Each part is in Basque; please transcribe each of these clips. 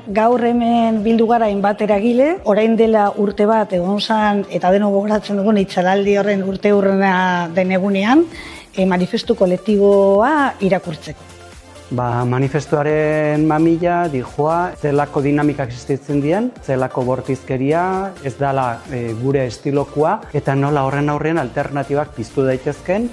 Gaur hemen bildu gara hainbat eragile, orain dela urte bat egon zan, eta deno gogoratzen dugun itxalaldi horren urte hurrena den egunean, manifestu kolektiboa irakurtzeko. Manifestuaren mamila, dijoa, zelako dinamikak existitzen dien, zelako bortizkeria, ez dela gure estilokoa, eta nola horren aurrean alternatibak piztu daitezken.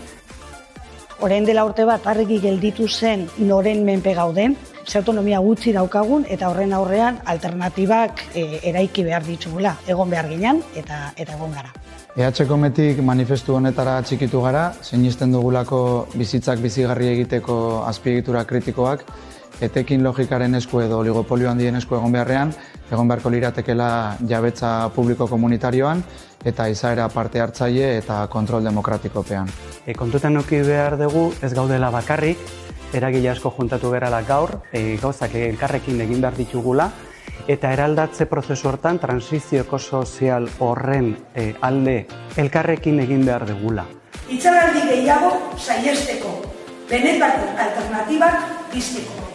Orain dela urte bat argi gelditu zen noren menpe gauden, ze autonomia gutxi daukagun eta horren aurrean alternatibak eraiki behar ditugula, egon behar ginen eta egon gara. EH-kometik manifestu honetara txikitu gara, sinisten dugulako bizitzak bizigarri egiteko azpiegitura kritikoak, etekin logikaren esku edo oligopolio handien esku egon beharrean, egon beharko liratekela jabetza publiko komunitarioan eta izaera parte hartzaile eta kontrol demokratikopean. Kontutan eduki behar dugu ez gaudela bakarrik, eragile asko juntatu gerala gaur, gauzak elkarrekin egin behar ditugula, eta eraldatze prozesu hortan transizio ekosozial horren alde elkarrekin egin behar dugula. Itxalaldi gehiago saihesteko, benetako alternatibak pizteko.